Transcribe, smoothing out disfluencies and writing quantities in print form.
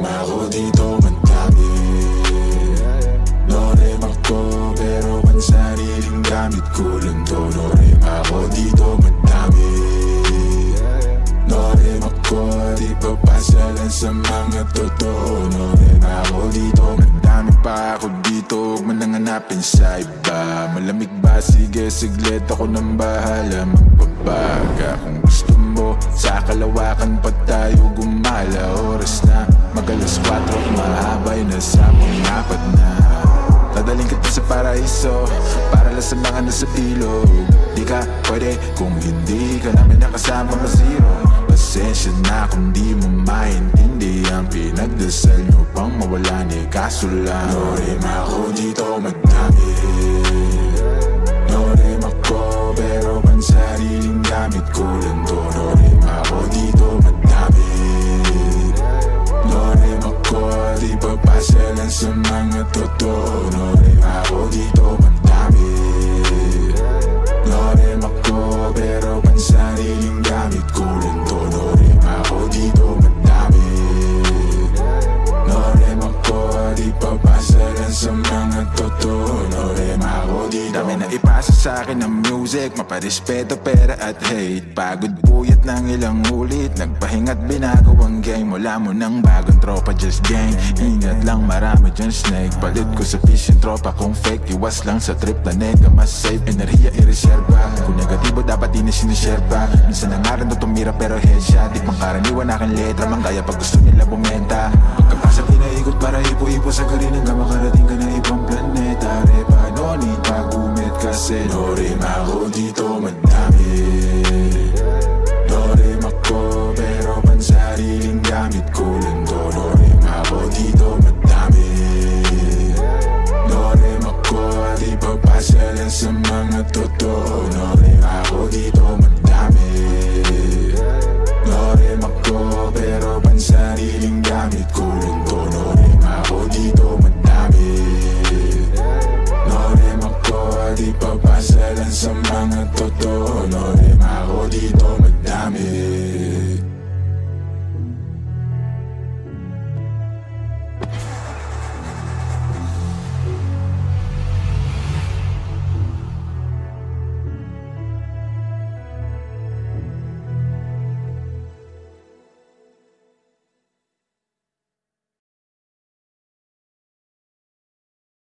ako dito madami. Norema ko pero ang sariling gamit ko lang to. Norema ako dito madami. Norema ko di papasalan sa mga totoo. Norema ako dito madami pa ako dito. Huwag man nang hanapin sa iba. Malamig ba? Sige saglit ako nang bahala magbabaga. Kung gusto mo sa kalawakan pa tayo gumala. Oras na mag-alas 4, mahabay na sa pang-apat na. Dadaling kita sa paraiso para lang sa mga nasa ilog. Di ka pwede kung hindi ka namin nakasama ma-zero. Pasensya na kung di mo maintindihan. Pinagdasal nyo pang mawala ni kaso lang. Norema ako dito madami. Norema ko pero ang sariling gamit ko lang to. Norema ako dito madami. Norema ko di papasalan sa mga totoo. Norema ako dito madami. Norema ko pero ang sariling gamit ko lang to. Norema ako dito madami. Norema ko di papasalan sa mga totoo. Norema ako dito. Dami na ipasa sa akin ng music, maparespeto, pera at hate. Pagod puyat ng ilang ulit, nagpahinga't binago ang game. Wala mo ng bagong tropa, just gang. Ingat lang, marami dyan snake. Palit ko sa fish yung tropa kung fake. Iwas lang sa trip na nega, mas safe. Enerhiya i-reserva, kung negatibo dapat di na sinishare. Minsan nangaran to tumira pero headshot. Di pang karaniwan aking letra, manggaya pag gusto nila bumenta.